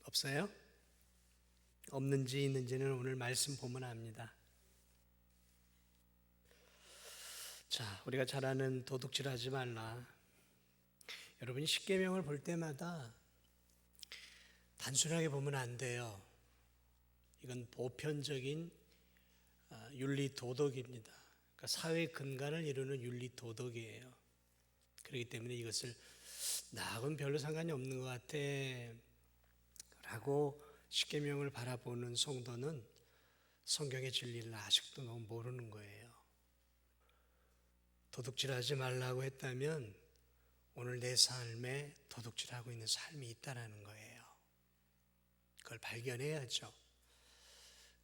없어요? 없는지 있는지는 오늘 말씀 보면 압니다. 자, 우리가 잘 아는 도둑질하지 말라. 여러분이 십계명을 볼 때마다 단순하게 보면 안 돼요. 이건 보편적인 윤리 도덕입니다. 그러니까 사회 근간을 이루는 윤리 도덕이에요. 그렇기 때문에 이것을 나하고는 별로 상관이 없는 것 같아 라고 십계명을 바라보는 성도는 성경의 진리를 아직도 너무 모르는 거예요. 도둑질하지 말라고 했다면 오늘 내 삶에 도둑질하고 있는 삶이 있다는 거예요. 그걸 발견해야죠.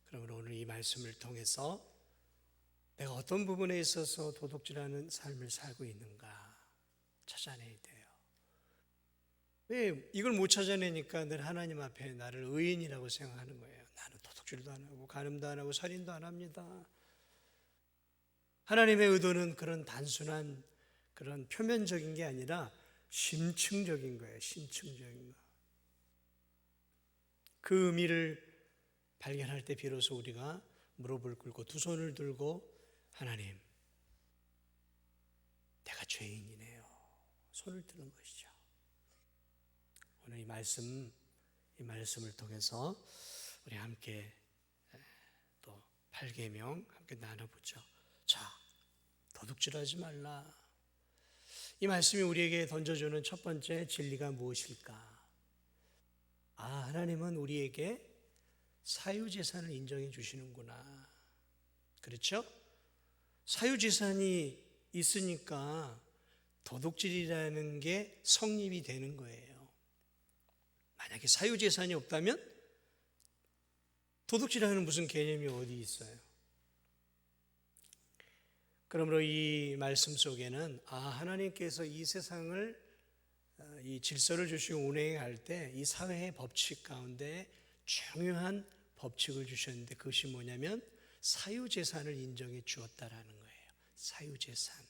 그러므로 오늘 이 말씀을 통해서 내가 어떤 부분에 있어서 도둑질하는 삶을 살고 있는가 찾아내야 돼요. 왜 이걸 못 찾아내니까 늘 하나님 앞에 나를 의인이라고 생각하는 거예요. 나는 도둑질도 안 하고 간음도 안 하고 살인도 안 합니다. 하나님의 의도는 그런 단순한 그런 표면적인 게 아니라 심층적인 거예요. 심층적인 거. 그 의미를 발견할 때 비로소 우리가 무릎을 꿇고 두 손을 들고 하나님, 내가 죄인이네요. 손을 드는 것이죠. 오늘 이 말씀을 통해서 우리 함께 또 8계명 함께 나눠보죠. 자, 도둑질하지 말라. 이 말씀이 우리에게 던져주는 첫 번째 진리가 무엇일까? 하나님은 우리에게 사유재산을 인정해 주시는구나. 그렇죠? 사유재산이 있으니까 도둑질이라는 게 성립이 되는 거예요. 만약에 사유재산이 없다면 도둑질하는 무슨 개념이 어디 있어요? 그러므로 이 말씀 속에는 하나님께서 이 세상을 이 질서를 주시고 운행할 때 이 사회의 법칙 가운데 중요한 법칙을 주셨는데 그것이 뭐냐면 사유재산을 인정해 주었다라는 거예요. 사유재산.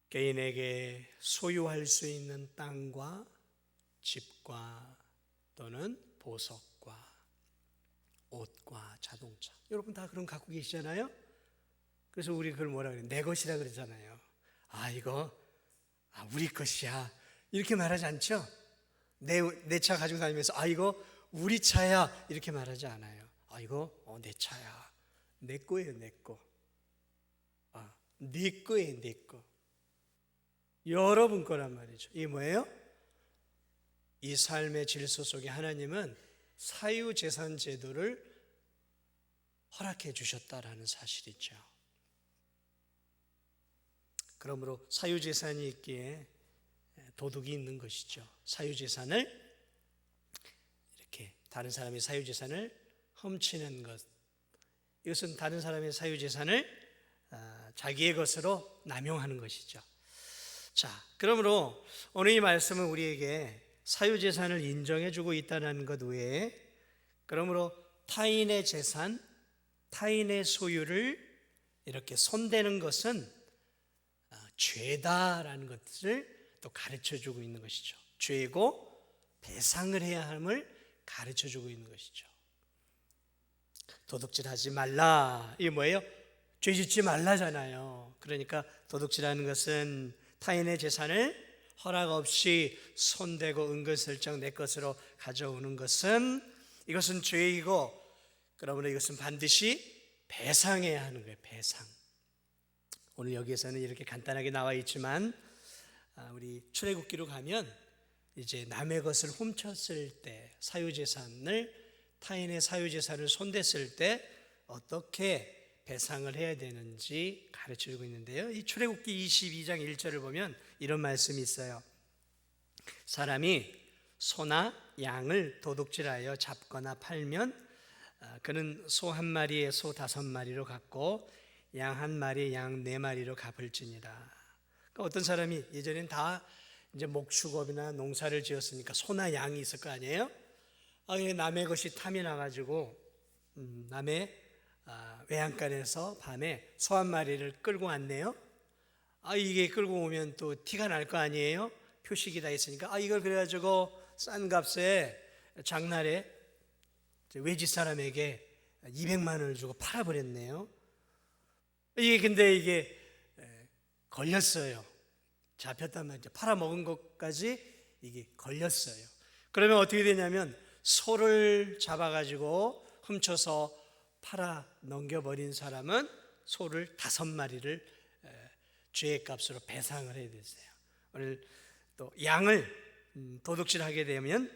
개인에게 소유할 수 있는 땅과 집과 또는 보석과 옷과 자동차. 여러분 다 그런 갖고 계시잖아요. 그래서 우리 그걸 뭐라 그래요? 내 것이라 그러잖아요. 이거 우리 것이야 이렇게 말하지 않죠? 내 차 가지고 다니면서 이거 우리 차야 이렇게 말하지 않아요. 이거 내 차야. 내 거예요. 내 거. 네 거예요. 네 거. 여러분 거란 말이죠. 이게 뭐예요? 이 삶의 질서 속에 하나님은 사유재산 제도를 허락해 주셨다라는 사실이죠. 그러므로 사유재산이 있기에 도둑이 있는 것이죠. 사유재산을 이렇게 다른 사람의 사유재산을 훔치는 것, 이것은 다른 사람의 사유재산을 자기의 것으로 남용하는 것이죠. 자, 그러므로 오늘 이 말씀은 우리에게 사유재산을 인정해주고 있다는 것 외에 그러므로 타인의 재산, 타인의 소유를 이렇게 손대는 것은 죄다라는 것을 또 가르쳐주고 있는 것이죠. 죄고 배상을 해야 함을 가르쳐주고 있는 것이죠. 도둑질하지 말라. 이게 뭐예요? 죄 짓지 말라잖아요. 그러니까 도둑질하는 것은 타인의 재산을 허락 없이 손대고 은근슬쩍 내 것으로 가져오는 것은 이것은 죄이고 그러므로 이것은 반드시 배상해야 하는 거예요. 배상. 오늘 여기에서는 이렇게 간단하게 나와 있지만 우리 출애굽기로 가면 이제 남의 것을 훔쳤을 때 사유재산을 타인의 사유재산을 손댔을 때 어떻게 배상을 해야 되는지 가르쳐주고 있는데요. 이 출애굽기 22장 1절을 보면 이런 말씀이 있어요. 사람이 소나 양을 도둑질하여 잡거나 팔면 그는 소 한 마리에 소 5마리로 갚고 양 한 마리에 양 4마리로 갚을지니라. 그러니까 어떤 사람이 예전엔 다 이제 목축업이나 농사를 지었으니까 소나 양이 있을 거 아니에요? 남의 것이 탐이 나가지고 남의 외양간에서 밤에 소 한 마리를 끌고 왔네요. 이게 끌고 오면 또 티가 날 거 아니에요? 표식이 다 있으니까 이걸 그래가지고 싼 값에 장날에 외지 사람에게 200만 원을 주고 팔아버렸네요. 근데 이게 걸렸어요. 잡혔단 말이죠. 팔아먹은 것까지 이게 걸렸어요. 그러면 어떻게 되냐면 소를 잡아가지고 훔쳐서 팔아 넘겨버린 사람은 소를 5마리를 죄의 값으로 배상을 해야 됐어요. 오늘 또 양을 도둑질하게 되면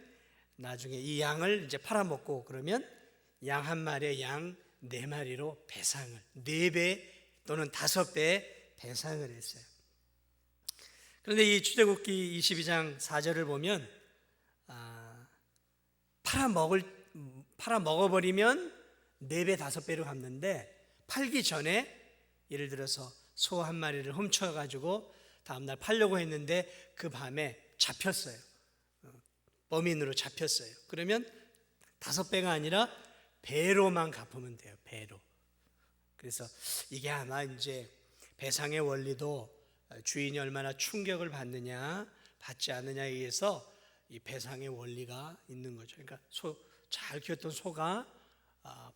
나중에 이 양을 이제 팔아먹고 그러면 양 한 마리에 양 4마리로 배상을 4배 또는 5배 배상을 했어요. 그런데 이 출애굽기 22장 4절을 보면 팔아먹어버리면 4배 5배로 갚는데 팔기 전에 예를 들어서 소 한 마리를 훔쳐가지고 다음날 팔려고 했는데 그 밤에 잡혔어요. 범인으로 잡혔어요. 그러면 5배가 아니라 배로만 갚으면 돼요. 배로. 그래서 이게 아마 이제 배상의 원리도 주인이 얼마나 충격을 받느냐 받지 않느냐에 의해서 이 배상의 원리가 있는 거죠. 그러니까 잘 키웠던 소가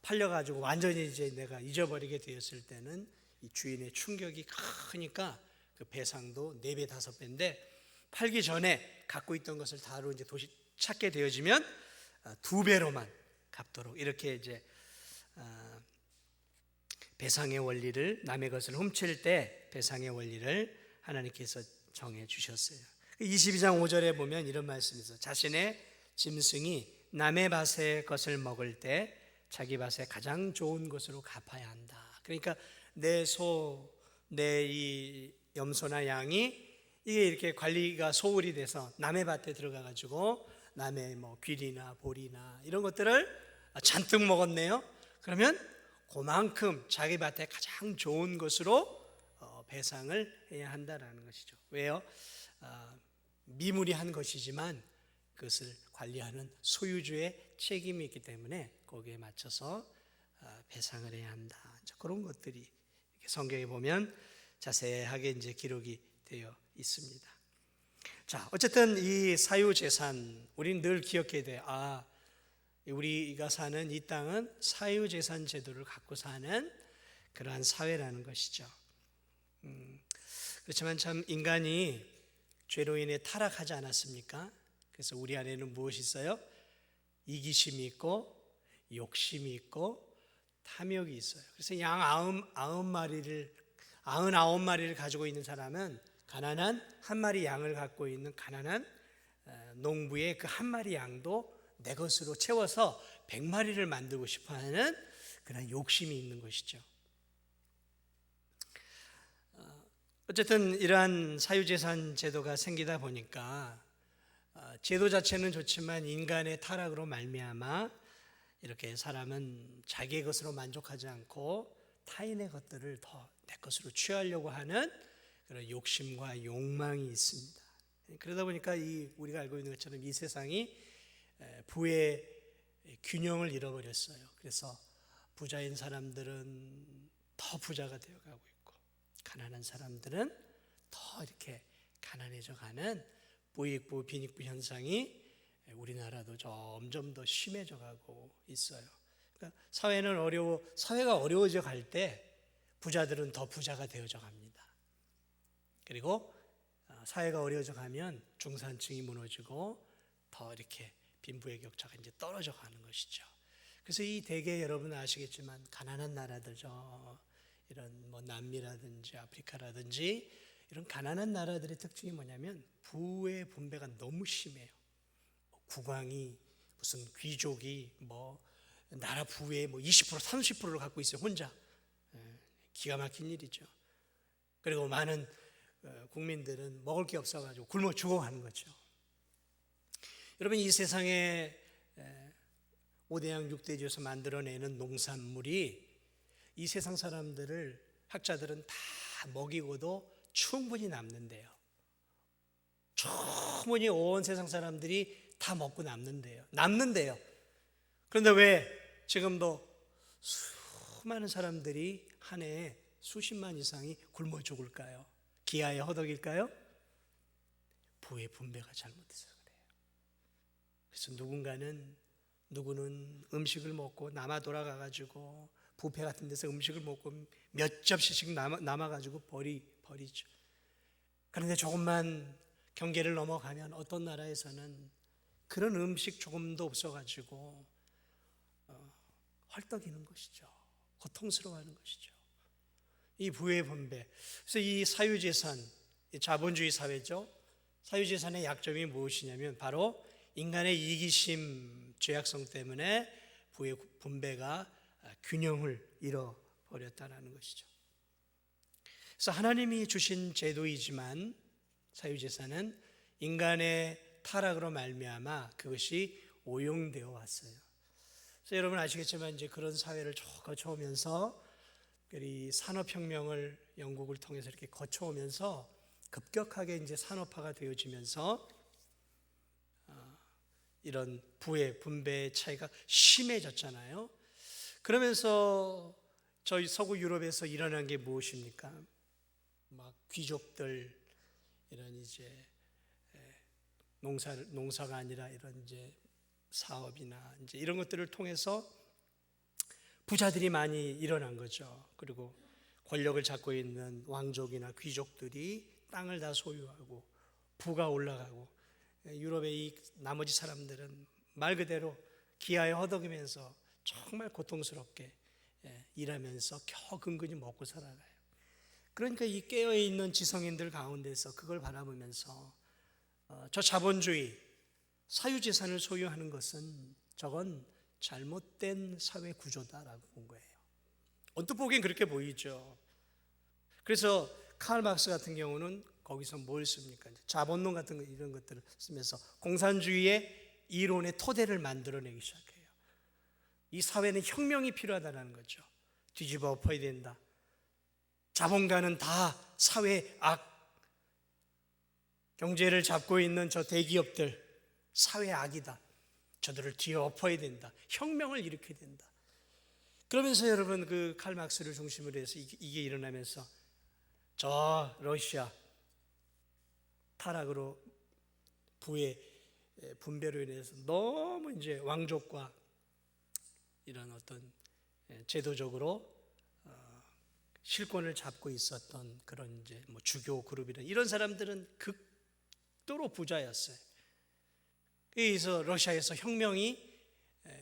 팔려가지고 완전히 이제 내가 잊어버리게 되었을 때는 이 주인의 충격이 크니까 그 배상도 4배 5배인데 팔기 전에 갖고 있던 것을 다로 이제 찾게 되어지면 2배로만 갚도록 이렇게 이제 배상의 원리를 남의 것을 훔칠 때 배상의 원리를 하나님께서 정해 주셨어요. 22장 5절에 보면 이런 말씀이 있어요. 자신의 짐승이 남의 밭의 것을 먹을 때 자기 밭에 가장 좋은 것으로 갚아야 한다. 그러니까 내 소, 내 이 염소나 양이 이게 이렇게 관리가 소홀히 돼서 남의 밭에 들어가 가지고 남의 뭐 귀리나 보리나 이런 것들을 잔뜩 먹었네요. 그러면 그만큼 자기 밭에 가장 좋은 것으로 배상을 해야 한다라는 것이죠. 왜요? 미무리한 것이지만 그것을 관리하는 소유주의 책임이 있기 때문에 거기에 맞춰서 배상을 해야 한다. 그런 것들이 성경에 보면 자세하게 이제 기록이 되어 있습니다. 자, 어쨌든 이 사유재산 우리는 늘 기억해야 돼요. 우리가 사는 이 땅은 사유재산 제도를 갖고 사는 그러한 사회라는 것이죠. 그렇지만 참 인간이 죄로 인해 타락하지 않았습니까? 그래서 우리 안에는 무엇이 있어요? 이기심이 있고 욕심이 있고 탐욕이 있어요. 그래서 양 99마리를 가지고 있는 사람은 가난한 한 마리 양을 갖고 있는 가난한 농부의 그 한 마리 양도 내 것으로 채워서 100마리를 만들고 싶어하는 그런 욕심이 있는 것이죠. 어쨌든 이러한 사유재산 제도가 생기다 보니까 제도 자체는 좋지만 인간의 타락으로 말미암아 이렇게 사람은 자기의 것으로 만족하지 않고 타인의 것들을 더 내 것으로 취하려고 하는 그런 욕심과 욕망이 있습니다. 그러다 보니까 우리가 알고 있는 것처럼 이 세상이 부의 균형을 잃어버렸어요. 그래서 부자인 사람들은 더 부자가 되어가고 있고 가난한 사람들은 더 이렇게 가난해져 가는 부익부 빈익부 현상이 우리나라도 점점 더 심해져 가고 있어요. 그러니까 사회가 어려워져 갈 때 부자들은 더 부자가 되어져 갑니다. 그리고 사회가 어려워져 가면 중산층이 무너지고 더 이렇게 빈부의 격차가 이제 떨어져 가는 것이죠. 그래서 이 대개 여러분 아시겠지만 가난한 나라들죠. 이런 뭐 남미라든지 아프리카라든지 이런 가난한 나라들의 특징이 뭐냐면 부의 분배가 너무 심해요. 국왕이 무슨 귀족이 뭐 나라 부의 뭐 20% 30%를 갖고 있어요. 혼자. 기가 막힌 일이죠. 그리고 많은 국민들은 먹을 게 없어가지고 굶어 죽어가는 거죠. 여러분 이 세상에 5대양 6대지에서 만들어내는 농산물이 이 세상 사람들을 학자들은 다 먹이고도 충분히 남는데요. 충분히 온 세상 사람들이 다 먹고 남는데요. 그런데 왜 지금도 수많은 사람들이 한 해에 수십만 이상이 굶어 죽을까요? 기아의 허덕일까요? 부의 분배가 잘못돼서 그래요. 그래서 누구는 음식을 먹고 남아 돌아가가지고 뷔페 같은 데서 음식을 먹고 몇 접시씩 남아가지고 버리죠. 그런데 조금만 경계를 넘어가면 어떤 나라에서는 그런 음식 조금도 없어가지고 헐떡이는 것이죠. 고통스러워하는 것이죠. 이 부의 분배. 그래서 이 사유재산, 자본주의 사회죠. 사유재산의 약점이 무엇이냐면 바로 인간의 이기심, 죄악성 때문에 부의 분배가 균형을 잃어버렸다는 것이죠. 그래서 하나님이 주신 제도이지만 사유재산은 인간의 타락으로 말미암아 그것이 오용되어 왔어요. 그래서 여러분 아시겠지만 이제 그런 사회를 쭉 거쳐오면서 이 산업혁명을 영국을 통해서 이렇게 거쳐오면서 급격하게 이제 산업화가 되어지면서 이런 부의 분배의 차이가 심해졌잖아요. 그러면서 저희 서구 유럽에서 일어난 게 무엇입니까? 막 귀족들 이런 이제 농사가 아니라 이런 이제 사업이나 이제 이런 것들을 통해서 부자들이 많이 일어난 거죠. 그리고 권력을 잡고 있는 왕족이나 귀족들이 땅을 다 소유하고 부가 올라가고 유럽의 이 나머지 사람들은 말 그대로 기아에 허덕이면서 정말 고통스럽게 일하면서 겨우 근근히 먹고 살아가요. 그러니까 이 깨어있는 지성인들 가운데서 그걸 바라보면서 저 자본주의 사유재산을 소유하는 것은 저건 잘못된 사회 구조다라고 본 거예요. 언뜻 보기엔 그렇게 보이죠. 그래서 칼 막스 같은 경우는 거기서 뭘 씁니까? 자본론 같은 이런 것들을 쓰면서 공산주의의 이론의 토대를 만들어내기 시작해요. 이 사회는 혁명이 필요하다는 거죠. 뒤집어 엎어야 된다. 자본가는 다 사회의 악, 경제를 잡고 있는 저 대기업들 사회의 악이다. 저들을 뒤에 엎어야 된다. 혁명을 일으켜야 된다. 그러면서 여러분 그 칼 막스를 중심으로 해서 이게 일어나면서 저 러시아 타락으로 부의 분배로 인해서 너무 이제 왕족과 이런 어떤 제도적으로 실권을 잡고 있었던 그런 이제 뭐 주교 그룹이나 이런 사람들은 극도로 부자였어요. 그래서 러시아에서 혁명이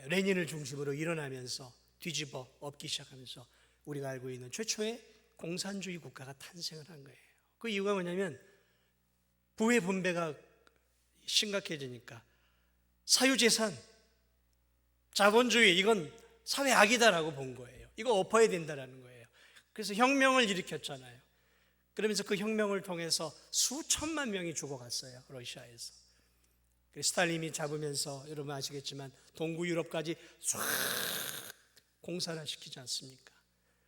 레닌을 중심으로 일어나면서 뒤집어 엎기 시작하면서 우리가 알고 있는 최초의 공산주의 국가가 탄생을 한 거예요. 그 이유가 뭐냐면 부의 분배가 심각해지니까 사유재산, 자본주의 이건 사회 악이다라고 본 거예요. 이거 엎어야 된다라는 거예요. 그래서 혁명을 일으켰잖아요. 그러면서 그 혁명을 통해서 수천만 명이 죽어갔어요. 러시아에서. 스탈린이 잡으면서 여러분 아시겠지만 동구 유럽까지 쫙 공산화시키지 않습니까?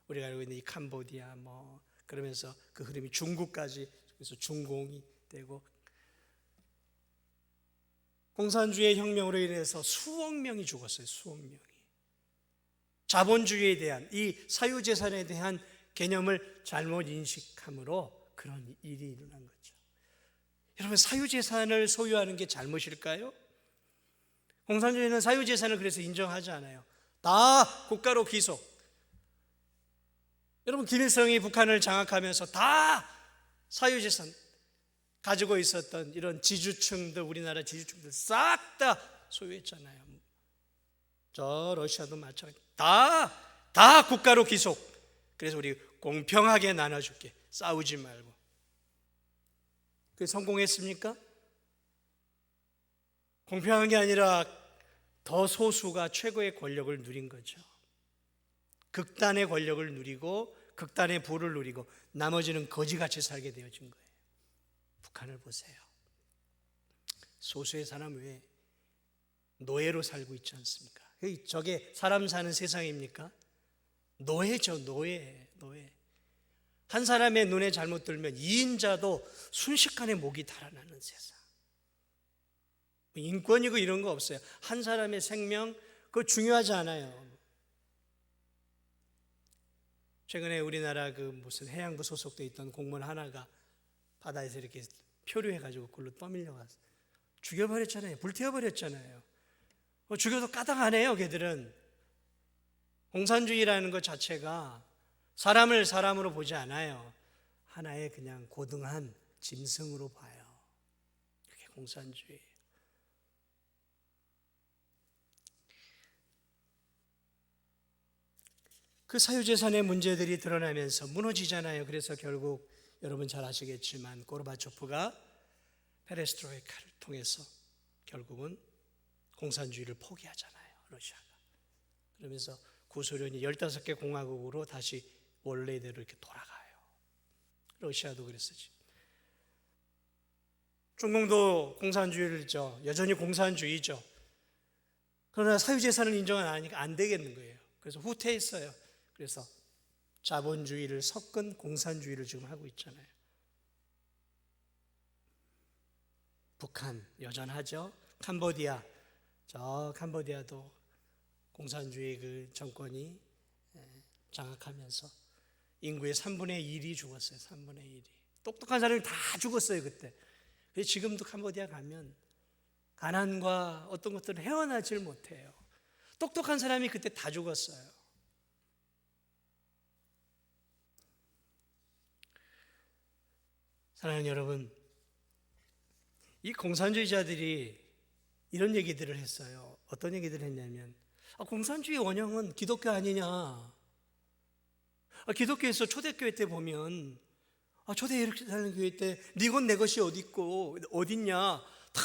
우리가 알고 있는 이 캄보디아 뭐 그러면서 그 흐름이 중국까지 그래서 중공이 되고 공산주의의 혁명으로 인해서 수억 명이 죽었어요. 수억 명이. 자본주의에 대한 이 사유재산에 대한 개념을 잘못 인식함으로 그런 일이 일어난 거죠. 여러분 사유재산을 소유하는 게 잘못일까요? 공산주의는 사유재산을 그래서 인정하지 않아요. 다 국가로 귀속. 여러분 김일성이 북한을 장악하면서 다 사유재산 가지고 있었던 이런 지주층들, 우리나라 지주층들 싹 다 소유했잖아요. 저 러시아도 마찬가지. 다 국가로 귀속. 그래서 우리 공평하게 나눠줄게. 싸우지 말고. 그게 성공했습니까? 공평한 게 아니라 더 소수가 최고의 권력을 누린 거죠. 극단의 권력을 누리고 극단의 부를 누리고 나머지는 거지같이 살게 되어진 거예요. 북한을 보세요. 소수의 사람 외에 노예로 살고 있지 않습니까? 저게 사람 사는 세상입니까? 노예죠. 노예. 한 사람의 눈에 잘못 들면 2인자도 순식간에 목이 달아나는 세상. 인권이고 이런 거 없어요. 한 사람의 생명 그거 중요하지 않아요. 최근에 우리나라 그 무슨 해양부 소속돼 있던 공무원 하나가 바다에서 이렇게 표류해가지고 그걸로 떠밀려가서 죽여버렸잖아요. 불태워버렸잖아요. 죽여도 까닭 안 해요. 걔들은 공산주의라는 것 자체가 사람을 사람으로 보지 않아요. 하나의 그냥 고등한 짐승으로 봐요. 그게 공산주의. 그 사유재산의 문제들이 드러나면서 무너지잖아요. 그래서 결국 여러분 잘 아시겠지만 고르바초프가 페레스트로이카를 통해서 결국은 공산주의를 포기하잖아요. 러시아가. 그러면서 구소련이 15개 공화국으로 다시 원래대로 이렇게 돌아가요. 러시아도 그랬었지. 중공도 공산주의를 여전히 공산주의죠. 그러나 사유재산을 인정 안 하니까 안 되겠는 거예요. 그래서 후퇴했어요. 그래서 자본주의를 섞은 공산주의를 지금 하고 있잖아요. 북한 여전하죠. 캄보디아, 저 캄보디아도 공산주의 그 정권이 장악하면서 인구의 3분의 1이 죽었어요. 3분의 1이. 똑똑한 사람이 다 죽었어요 그때. 그래서 지금도 캄보디아 가면 가난과 어떤 것들을 헤어나질 못해요. 똑똑한 사람이 그때 다 죽었어요. 사랑하는 여러분, 이 공산주의자들이 이런 얘기들을 했어요. 어떤 얘기들을 했냐면 공산주의 원형은 기독교 아니냐. 기독교에서 초대교회 때 보면 초대 예루살렘 교회 때 네 것 내 것이 어디 있고 어딨냐. 다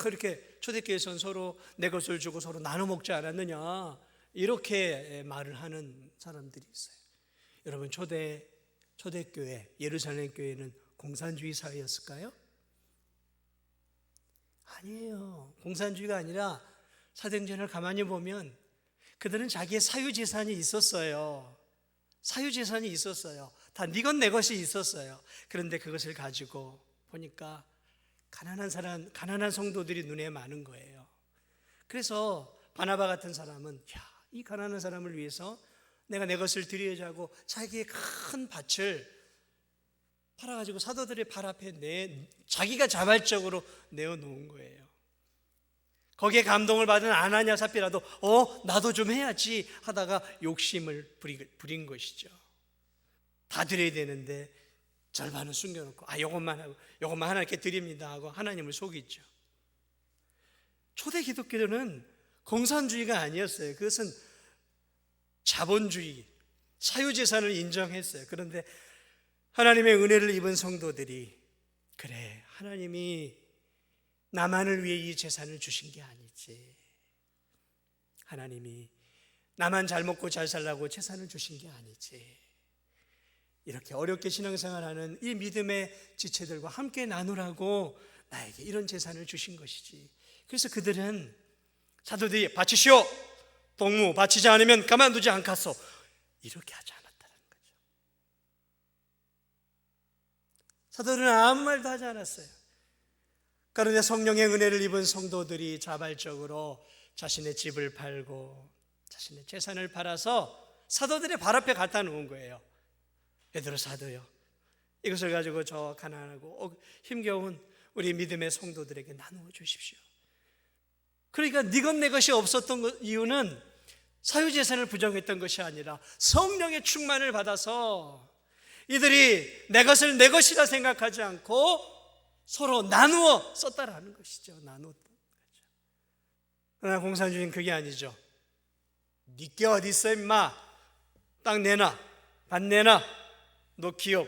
이렇게 초대교회에서는 서로 내 것을 주고 서로 나눠 먹지 않았느냐. 이렇게 말을 하는 사람들이 있어요. 여러분 초대교회 예루살렘 교회는 공산주의 사회였을까요? 아니에요. 공산주의가 아니라 사도행전을 가만히 보면 그들은 자기의 사유재산이 있었어요. 사유재산이 있었어요. 다 네 것 내 것이 있었어요. 그런데 그것을 가지고 보니까 가난한 성도들이 눈에 많은 거예요. 그래서 바나바 같은 사람은 이 가난한 사람을 위해서 내가 내 것을 드리자고 자기의 큰 밭을 팔아가지고 사도들의 발 앞에 자기가 자발적으로 내어놓은 거예요. 거기에 감동을 받은 아나니아 삽비라도 나도 좀 해야지 하다가 욕심을 부린 것이죠. 다 드려야 되는데 절반은 숨겨놓고 요것만 하나님께 드립니다 하고 하나님을 속이죠. 초대 기독교는 공산주의가 아니었어요. 그것은 자본주의, 사유재산을 인정했어요. 그런데 하나님의 은혜를 입은 성도들이 그래, 하나님이 나만을 위해 이 재산을 주신 게 아니지. 하나님이 나만 잘 먹고 잘 살라고 재산을 주신 게 아니지. 이렇게 어렵게 신앙생활하는 이 믿음의 지체들과 함께 나누라고 나에게 이런 재산을 주신 것이지. 그래서 그들은 사도들이 바치시오, 동무 바치지 않으면 가만두지 않겠소, 이렇게 하지 않았다는 거죠. 사도들은 아무 말도 하지 않았어요. 그런데 성령의 은혜를 입은 성도들이 자발적으로 자신의 집을 팔고 자신의 재산을 팔아서 사도들의 발 앞에 갖다 놓은 거예요. 베드로 사도요, 이것을 가지고 저 가난하고 힘겨운 우리 믿음의 성도들에게 나누어 주십시오. 그러니까 네 것 내 것이 없었던 이유는 사유재산을 부정했던 것이 아니라 성령의 충만을 받아서 이들이 내 것을 내 것이라 생각하지 않고 서로 나누어 썼다라는 것이죠. 나누었던 거죠. 그러나 공산주의는 그게 아니죠. 니께 어디 있어 임마, 땅 내놔, 밭 내놔, 너 기업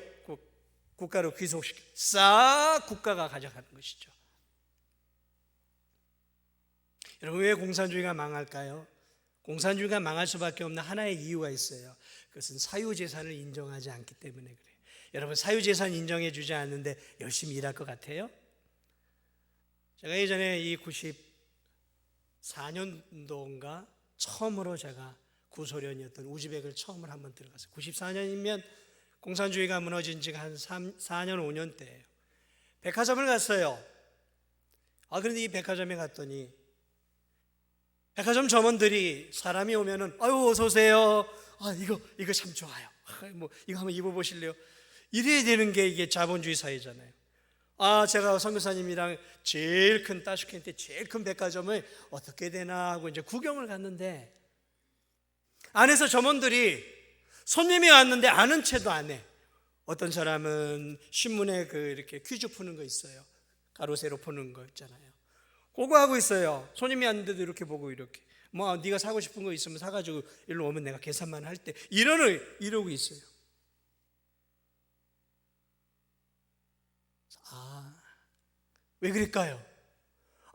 국가로 귀속시켜, 싹 국가가 가져가는 것이죠. 여러분, 왜 공산주의가 망할까요? 공산주의가 망할 수밖에 없는 하나의 이유가 있어요. 그것은 사유재산을 인정하지 않기 때문에 그래요. 여러분, 사유재산 인정해 주지 않는데 열심히 일할 것 같아요? 제가 예전에 이 94년도인가 처음으로 제가 구소련이었던 우즈벡을 처음으로 한번 들어갔어요. 94년이면 공산주의가 무너진 지가 한 4년 5년 때예요. 백화점을 갔어요. 그런데 이 백화점에 갔더니 백화점 점원들이 사람이 오면은 어서 오세요. 이거 참 좋아요. 이거 한번 입어보실래요? 이래야 되는 게 이게 자본주의 사회잖아요. 제가 선교사님이랑 제일 큰 타슈켄트 제일 큰 백화점을 어떻게 되나 하고 이제 구경을 갔는데, 안에서 점원들이 손님이 왔는데 아는 체도 안 해. 어떤 사람은 신문에 이렇게 퀴즈 푸는 거 있어요. 가로 세로 푸는 거 있잖아요. 그거 하고 있어요. 손님이 왔는데도 이렇게 보고 이렇게 네가 사고 싶은 거 있으면 사가지고 일로 오면 내가 계산만 할 때 이러고 있어요. 왜 그럴까요?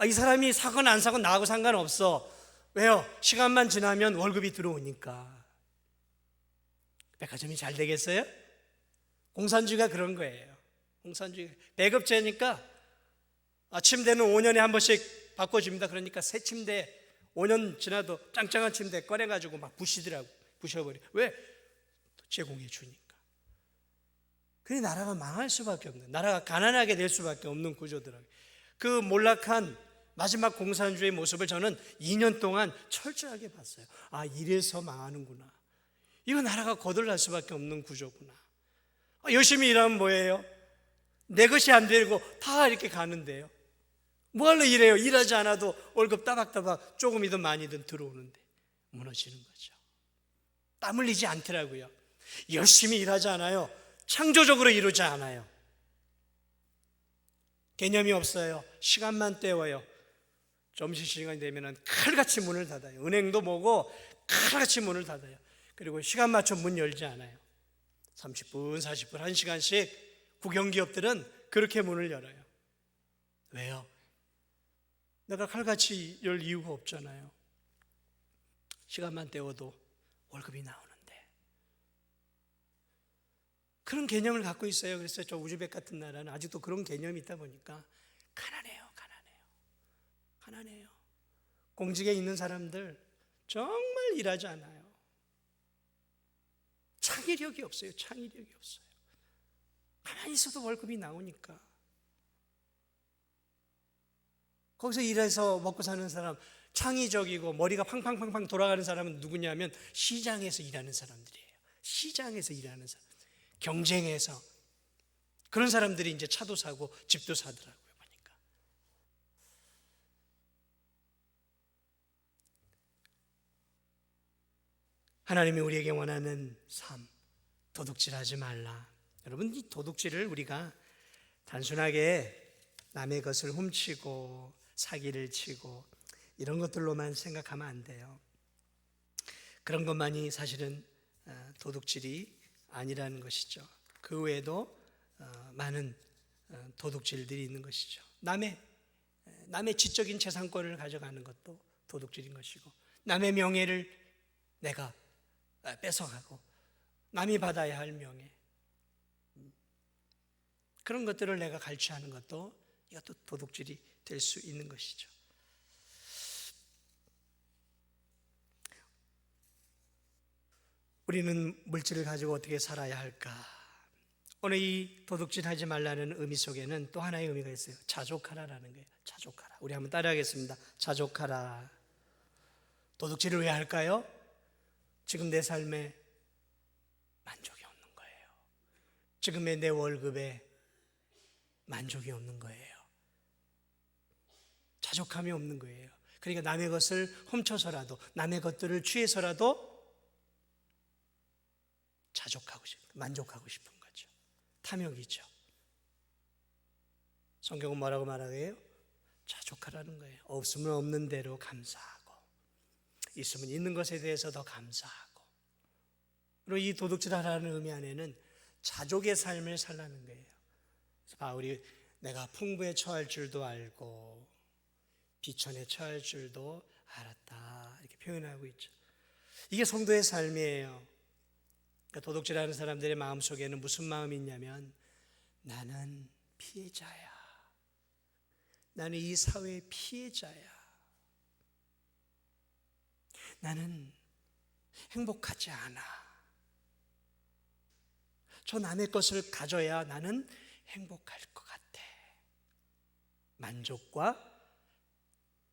이 사람이 사건 안 사건 나하고 상관없어. 왜요? 시간만 지나면 월급이 들어오니까. 백화점이 잘 되겠어요? 공산주의가 그런 거예요. 공산주의가 배급제니까 침대는 5년에 한 번씩 바꿔줍니다. 그러니까 새 침대 5년 지나도 짱짱한 침대 꺼내가지고 막 부셔버려. 왜? 제공해 주니까. 그게 나라가 망할 수밖에 없는, 나라가 가난하게 될 수밖에 없는 구조더라고요. 그 몰락한 마지막 공산주의 모습을 저는 2년 동안 철저하게 봤어요. 이래서 망하는구나. 이거 나라가 거덜날 수밖에 없는 구조구나. 열심히 일하면 뭐예요? 내 것이 안 되고 다 이렇게 가는데요. 뭐하러 일해요? 일하지 않아도 월급 따박따박 조금이든 많이든 들어오는데 무너지는 거죠. 땀 흘리지 않더라고요. 열심히 일하지 않아요. 창조적으로 이루지 않아요. 개념이 없어요. 시간만 때워요. 점심시간이 되면 칼같이 문을 닫아요. 은행도 뭐고 칼같이 문을 닫아요. 그리고 시간 맞춰 문 열지 않아요. 30분, 40분, 1시간씩 국영기업들은 그렇게 문을 열어요. 왜요? 내가 칼같이 열 이유가 없잖아요. 시간만 때워도 월급이 나오는데. 그런 개념을 갖고 있어요. 그래서 저 우즈벡 같은 나라는 아직도 그런 개념이 있다 보니까 가난해요. 공직에 있는 사람들 정말 일하지 않아요. 창의력이 없어요. 가만히 있어도 월급이 나오니까. 거기서 일해서 먹고 사는 사람, 창의적이고 머리가 팡팡팡팡 돌아가는 사람은 누구냐면 시장에서 일하는 사람들이에요. 시장에서 일하는 사람, 경쟁해서. 그런 사람들이 이제 차도 사고 집도 사더라고요, 보니까. 하나님이 우리에게 원하는 삶, 도둑질하지 말라. 여러분, 이 도둑질을 우리가 단순하게 남의 것을 훔치고 사기를 치고 이런 것들로만 생각하면 안 돼요. 그런 것만이 사실은 도둑질이 아니라는 것이죠. 그 외에도 많은 도둑질들이 있는 것이죠. 남의 지적인 재산권을 가져가는 것도 도둑질인 것이고, 남의 명예를 내가 뺏어가고 남이 받아야 할 명예, 그런 것들을 내가 갈취하는 것도 이것도 도둑질이 될 수 있는 것이죠. 우리는 물질을 가지고 어떻게 살아야 할까? 오늘 이 도둑질하지 말라는 의미 속에는 또 하나의 의미가 있어요. 자족하라라는 거예요. 자족하라. 우리 한번 따라하겠습니다. 자족하라. 도둑질을 왜 할까요? 지금 내 삶에 만족이 없는 거예요. 지금의 내 월급에 만족이 없는 거예요. 자족함이 없는 거예요. 그러니까 남의 것을 훔쳐서라도, 남의 것들을 취해서라도 만족하고 싶은 거죠. 탐욕이죠. 성경은 뭐라고 말하게요? 자족하라는 거예요. 없으면 없는 대로 감사하고, 있으면 있는 것에 대해서 더 감사하고. 그리고 이 도둑질하라는 의미 안에는 자족의 삶을 살라는 거예요. 그래서 바울이 내가 풍부에 처할 줄도 알고 비천에 처할 줄도 알았다, 이렇게 표현하고 있죠. 이게 성도의 삶이에요. 그러니까 도둑질하는 사람들의 마음속에는 무슨 마음이 있냐면, 나는 피해자야. 나는 이 사회의 피해자야. 나는 행복하지 않아. 저 남의 것을 가져야 나는 행복할 것 같아. 만족과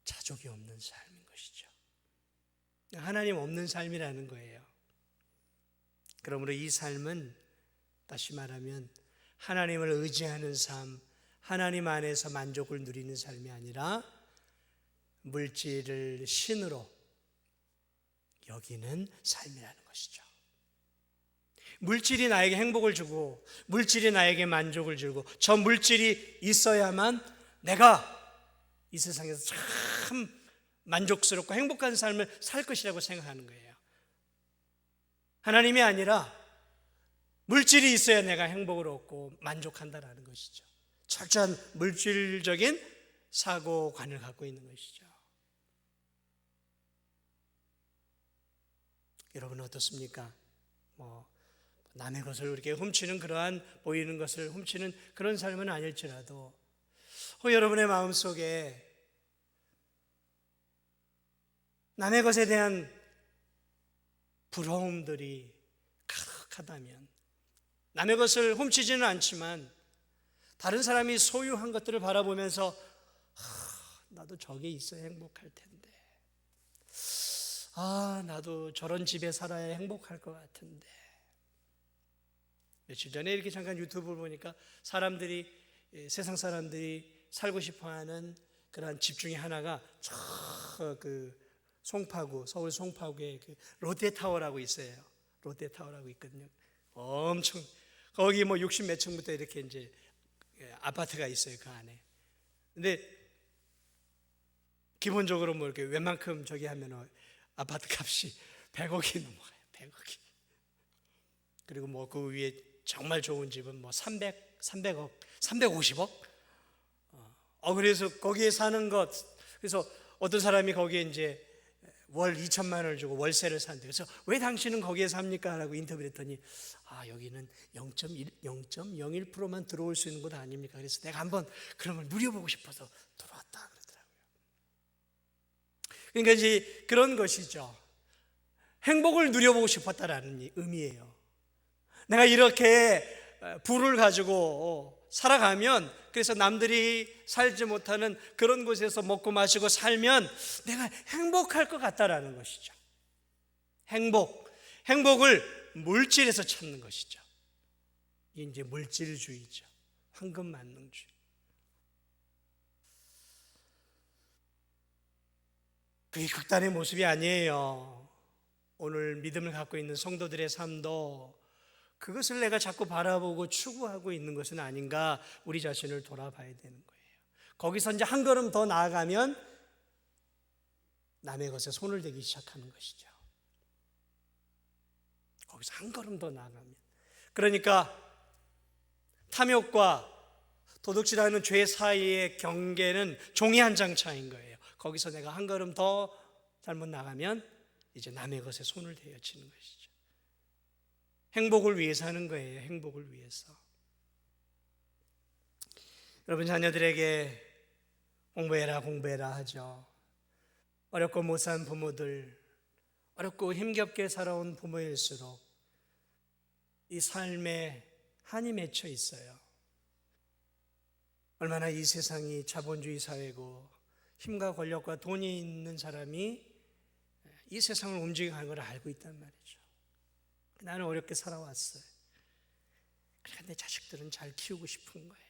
자족이 없는 삶인 것이죠. 하나님 없는 삶이라는 거예요. 그러므로 이 삶은 다시 말하면 하나님을 의지하는 삶, 하나님 안에서 만족을 누리는 삶이 아니라 물질을 신으로 여기는 삶이라는 것이죠. 물질이 나에게 행복을 주고 물질이 나에게 만족을 주고 저 물질이 있어야만 내가 이 세상에서 참 만족스럽고 행복한 삶을 살 것이라고 생각하는 거예요. 하나님이 아니라 물질이 있어야 내가 행복을 얻고 만족한다라는 것이죠. 철저한 물질적인 사고관을 갖고 있는 것이죠. 여러분 어떻습니까? 남의 것을 이렇게 훔치는 그러한 보이는 것을 훔치는 그런 삶은 아닐지라도 여러분의 마음속에 남의 것에 대한 부러움들이 가득하다면 남의 것을 훔치지는 않지만 다른 사람이 소유한 것들을 바라보면서 나도 저게 있어야 행복할 텐데 나도 저런 집에 살아야 행복할 것 같은데 며칠 전에 이렇게 잠깐 유튜브를 보니까 세상 사람들이 살고 싶어하는 그런 집 중에 하나가 서울 송파구에 롯데타워라고 있어요. 롯데타워라고 있거든요. 엄청 거기 60 몇 층부터 이렇게 이제 아파트가 있어요 그 안에. 근데 기본적으로 이렇게 웬만큼 저기 하면 아파트 값이 100억이 넘어가요. 100억이. 그리고 그 위에 정말 좋은 집은 300억, 350억. 그래서 거기에 사는 것. 그래서 어떤 사람이 거기에 이제 월 2천만 원을 주고 월세를 산대. 그래서 왜 당신은 거기에 삽니까? 라고 인터뷰를 했더니 여기는 0.01%만 들어올 수 있는 곳 아닙니까? 그래서 내가 한번 그런 걸 누려보고 싶어서 들어왔다 그러더라고요. 그러니까 이제 그런 것이죠. 행복을 누려보고 싶었다라는 의미예요. 내가 이렇게 부를 가지고 살아가면 그래서 남들이 살지 못하는 그런 곳에서 먹고 마시고 살면 내가 행복할 것 같다라는 것이죠. 행복을 물질에서 찾는 것이죠. 이게 이제 물질주의죠. 황금만능주의. 그게 극단의 모습이 아니에요. 오늘 믿음을 갖고 있는 성도들의 삶도 그것을 내가 자꾸 바라보고 추구하고 있는 것은 아닌가 우리 자신을 돌아봐야 되는 거예요. 거기서 이제 한 걸음 더 나아가면 남의 것에 손을 대기 시작하는 것이죠. 거기서 한 걸음 더 나아가면 그러니까 탐욕과 도둑질하는 죄 사이의 경계는 종이 한 장 차이인 거예요. 거기서 내가 한 걸음 더 잘못 나가면 이제 남의 것에 손을 대어치는 것이죠. 행복을 위해서 하는 거예요. 행복을 위해서. 여러분 자녀들에게 공부해라 하죠. 어렵고 못 산 부모들, 어렵고 힘겹게 살아온 부모일수록 이 삶에 한이 맺혀 있어요. 얼마나 이 세상이 자본주의 사회고 힘과 권력과 돈이 있는 사람이 이 세상을 움직여가는 걸 알고 있단 말이죠. 나는 어렵게 살아왔어요. 그러니까 내 자식들은 잘 키우고 싶은 거예요.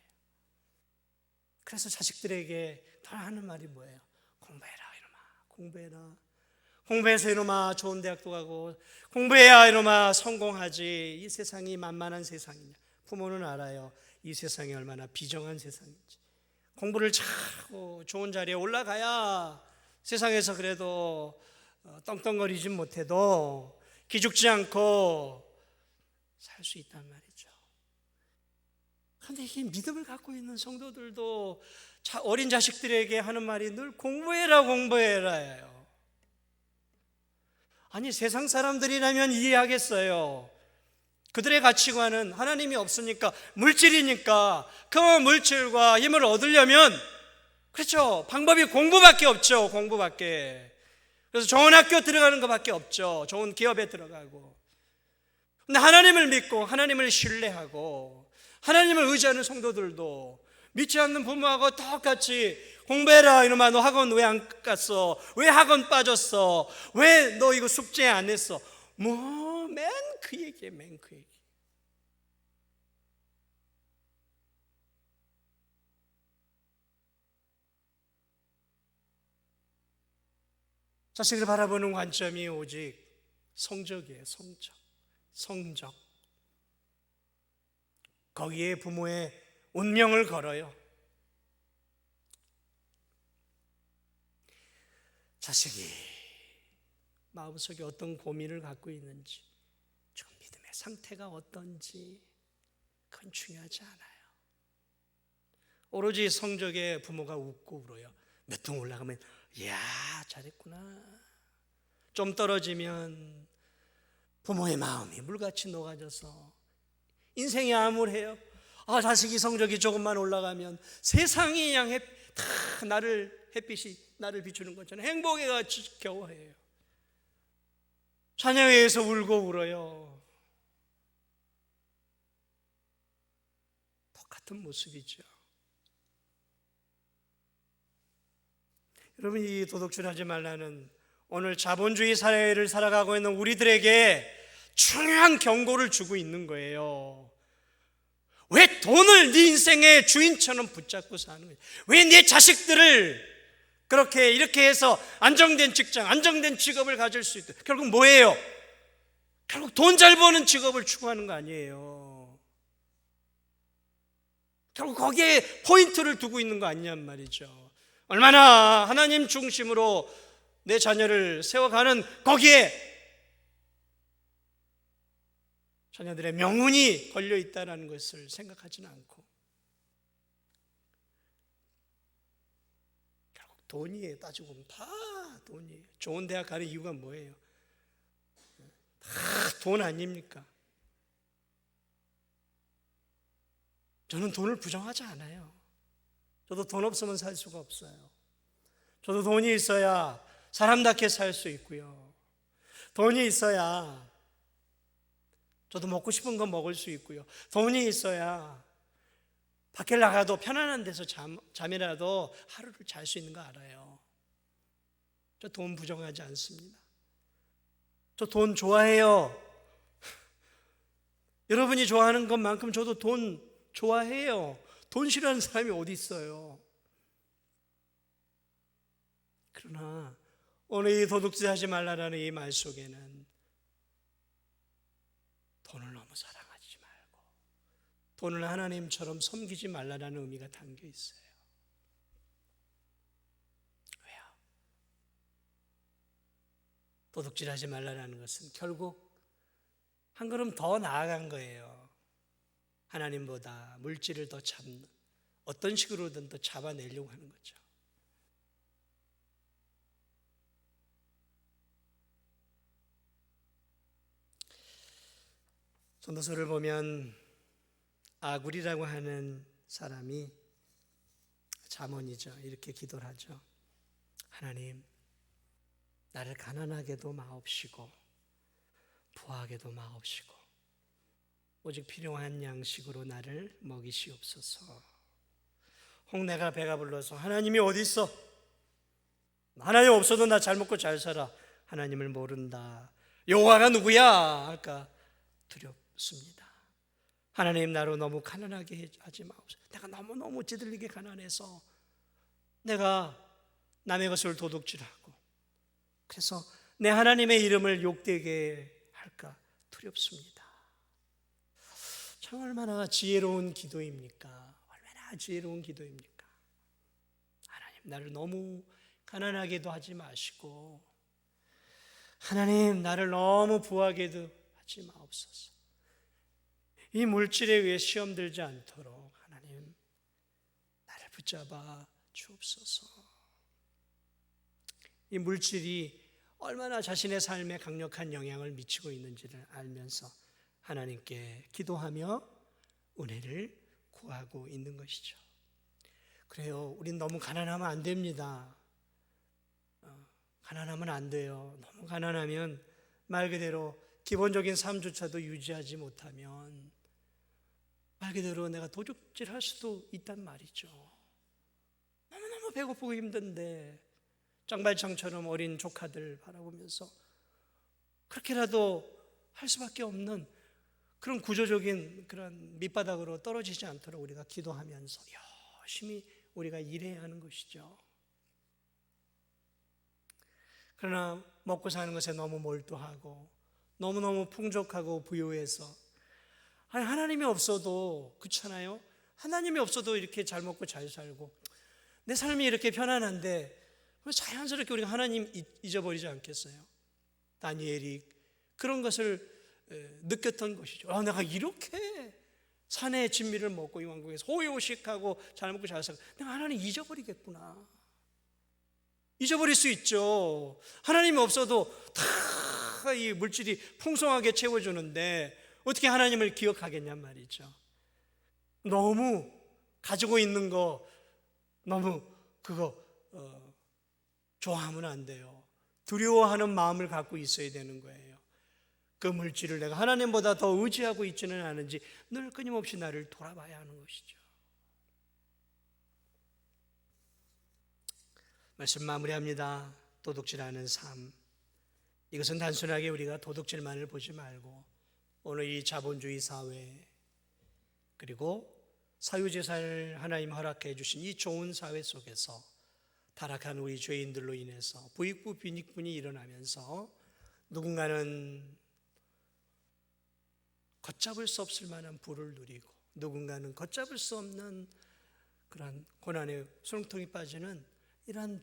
그래서 자식들에게 더 하는 말이 뭐예요? 공부해라 이놈아, 공부해서 이놈아 좋은 대학도 가고 공부해야 이놈아 성공하지. 이 세상이 만만한 세상이냐. 부모는 알아요. 이 세상이 얼마나 비정한 세상인지. 공부를 잘하고 좋은 자리에 올라가야 세상에서 그래도 떵떵거리진 못해도 기죽지 않고 살 수 있단 말이죠. 그런데 이 믿음을 갖고 있는 성도들도 어린 자식들에게 하는 말이 늘 공부해라예요. 아니 세상 사람들이라면 이해하겠어요. 그들의 가치관은 하나님이 없으니까 물질이니까 그 물질과 힘을 얻으려면 그렇죠. 방법이 공부밖에 없죠. 공부밖에. 그래서 좋은 학교 들어가는 것밖에 없죠. 좋은 기업에 들어가고. 근데 하나님을 믿고 하나님을 신뢰하고 하나님을 의지하는 성도들도 믿지 않는 부모하고 똑같이 공부해라 이놈아 너 학원 왜 안 갔어? 왜 학원 빠졌어? 왜 너 이거 숙제 안 했어? 맨 그 얘기에 맨 그 얘기. 자식을 바라보는 관점이 오직 성적이에요. 성적. 거기에 부모의 운명을 걸어요. 자식이 마음속에 어떤 고민을 갖고 있는지, 지금 믿음의 상태가 어떤지, 그건 중요하지 않아요. 오로지 성적에 부모가 웃고 울어요. 몇 등 올라가면 이야 잘했구나. 좀 떨어지면 부모의 마음이 물같이 녹아져서 인생이 암울해요. 자식이 성적이 조금만 올라가면 세상이 그냥 다 햇빛이 나를 비추는 것처럼 행복해가 겨워해요. 자녀에 의해서 울고 울어요. 똑같은 모습이죠. 여러분, 이 도둑질하지 말라는 오늘 자본주의 사회를 살아가고 있는 우리들에게 중요한 경고를 주고 있는 거예요. 왜 돈을 네 인생의 주인처럼 붙잡고 사는 거예요? 왜 네 자식들을 이렇게 해서 안정된 직장, 안정된 직업을 가질 수 있도록, 결국 뭐예요? 결국 돈 잘 버는 직업을 추구하는 거 아니에요. 결국 거기에 포인트를 두고 있는 거 아니냔 말이죠. 얼마나 하나님 중심으로 내 자녀를 세워가는 거기에 자녀들의 명운이 걸려 있다는 것을 생각하지는 않고 결국 돈이에요. 따지고 보면 다 돈이에요. 좋은 대학 가는 이유가 뭐예요? 다 돈 아닙니까? 저는 돈을 부정하지 않아요. 저도 돈 없으면 살 수가 없어요. 저도 돈이 있어야 사람답게 살 수 있고요. 돈이 있어야 저도 먹고 싶은 건 먹을 수 있고요. 돈이 있어야 밖에 나가도 편안한 데서 잠이라도 하루를 잘 수 있는 거 알아요. 저 돈 부정하지 않습니다. 저 돈 좋아해요. 여러분이 좋아하는 것만큼 저도 돈 좋아해요. 돈 싫어하는 사람이 어디 있어요? 그러나 오늘 이 도둑질하지 말라라는 이 말 속에는 돈을 너무 사랑하지 말고 돈을 하나님처럼 섬기지 말라라는 의미가 담겨 있어요. 왜요? 도둑질하지 말라라는 것은 결국 한 걸음 더 나아간 거예요. 하나님보다 물질을 더 잡는, 어떤 식으로든 더 잡아내려고 하는 거죠. 전도서를 보면 아굴이라고 하는 사람이 잠언이죠. 이렇게 기도를 하죠. 하나님, 나를 가난하게도 마옵시고 부하게도 마옵시고 오직 필요한 양식으로 나를 먹이시옵소서. 혹 내가 배가 불러서 하나님이 어디 있어? 하나님 없어도 나 잘 먹고 잘 살아. 하나님을 모른다. 여호와가 누구야? 할까 두렵습니다. 하나님, 나로 너무 가난하게 하지 마옵소서. 내가 너무너무 찌들리게 가난해서 내가 남의 것을 도둑질하고 그래서 내 하나님의 이름을 욕되게 할까 두렵습니다. 참 얼마나 지혜로운 기도입니까? 얼마나 지혜로운 기도입니까? 하나님, 나를 너무 가난하게도 하지 마시고 하나님, 나를 너무 부하게도 하지 마옵소서. 이 물질에 의해 시험 들지 않도록 하나님, 나를 붙잡아 주옵소서. 이 물질이 얼마나 자신의 삶에 강력한 영향을 미치고 있는지를 알면서 하나님께 기도하며 은혜를 구하고 있는 것이죠. 그래요. 우린 너무 가난하면 안 됩니다. 가난하면 안 돼요. 너무 가난하면 말 그대로 기본적인 삶조차도 유지하지 못하면 말 그대로 내가 도둑질할 수도 있단 말이죠. 너무너무 배고프고 힘든데 짱발창처럼 어린 조카들 바라보면서 그렇게라도 할 수밖에 없는 그런 구조적인 그런 밑바닥으로 떨어지지 않도록 우리가 기도하면서 열심히 우리가 일해야 하는 것이죠. 그러나 먹고 사는 것에 너무 몰두하고 너무너무 풍족하고 부유해서 아니 하나님이 없어도 그렇잖아요. 하나님이 없어도 이렇게 잘 먹고 잘 살고 내 삶이 이렇게 편안한데 자연스럽게 우리가 하나님 잊어버리지 않겠어요? 다니엘이 그런 것을 느꼈던 것이죠. 내가 이렇게 산의 진미를 먹고 이 왕국에서 호요식하고 잘 먹고 잘 살고 내가 하나님 잊어버리겠구나. 잊어버릴 수 있죠. 하나님이 없어도 다 이 물질이 풍성하게 채워주는데 어떻게 하나님을 기억하겠냔 말이죠. 너무 가지고 있는 거 너무 그거 좋아하면 안 돼요. 두려워하는 마음을 갖고 있어야 되는 거예요. 그 물질을 내가 하나님보다 더 의지하고 있지는 않은지 늘 끊임없이 나를 돌아봐야 하는 것이죠. 말씀 마무리합니다. 도둑질하는 삶. 이것은 단순하게 우리가 도둑질만을 보지 말고 오늘 이 자본주의 사회 그리고 사유재산을 하나님 허락해 주신 이 좋은 사회 속에서 타락한 우리 죄인들로 인해서 부익부 빈익분이 일어나면서 누군가는 걷잡을 수 없을 만한 부를 누리고 누군가는 걷잡을 수 없는 그런 고난의 수렁통이 빠지는 이러한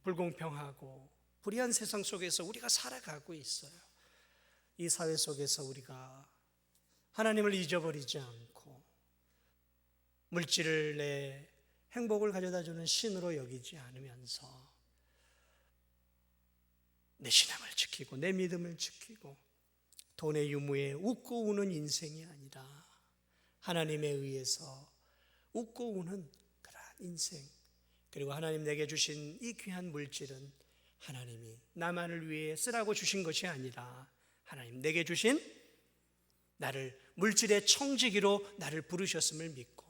불공평하고 불의한 세상 속에서 우리가 살아가고 있어요. 이 사회 속에서 우리가 하나님을 잊어버리지 않고 물질을 내 행복을 가져다주는 신으로 여기지 않으면서 내 신앙을 지키고 내 믿음을 지키고 돈의 유무에 웃고 우는 인생이 아니라 하나님에 의해서 웃고 우는 그러한 인생, 그리고 하나님 내게 주신 이 귀한 물질은 하나님이 나만을 위해 쓰라고 주신 것이 아니라 하나님 내게 주신 나를 물질의 청지기로 나를 부르셨음을 믿고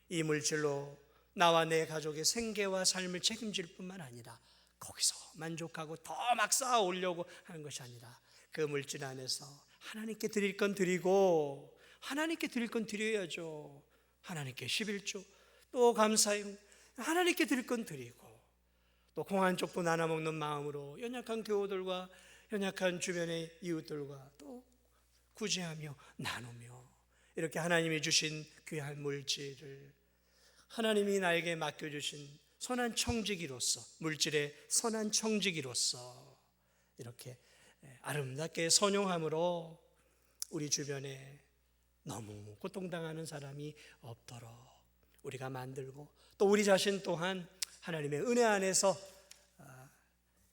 이 물질로 나와 내 가족의 생계와 삶을 책임질 뿐만 아니라 거기서 만족하고 더 막 쌓아 오려고 하는 것이 아니라 그 물질 안에서 하나님께 드릴 건 드리고 하나님께 드릴 건 드려야죠. 하나님께 11조 또 감사히 하나님께 드릴 건 드리고 또 공한 쪽도 나눠 먹는 마음으로 연약한 교우들과 연약한 주변의 이웃들과 또 구제하며 나누며 이렇게 하나님이 주신 귀한 물질을 하나님이 나에게 맡겨주신 선한 청지기로서 물질의 선한 청지기로서 이렇게 아름답게 선용함으로 우리 주변에 너무 고통당하는 사람이 없도록 우리가 만들고 또 우리 자신 또한 하나님의 은혜 안에서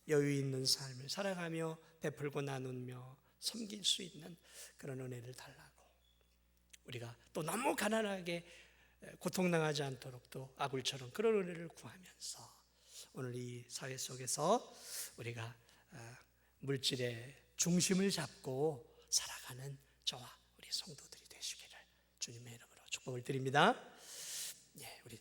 여유 있는 삶을 살아가며 베풀고 나누며 섬길 수 있는 그런 은혜를 달라고 우리가 또 너무 가난하게 고통당하지 않도록 또 아굴처럼 그런 은혜를 구하면서 오늘 이 사회 속에서 우리가 물질의 중심을 잡고 살아가는 저와 우리 성도들이 되시기를 주님의 이름으로 축복을 드립니다. 우리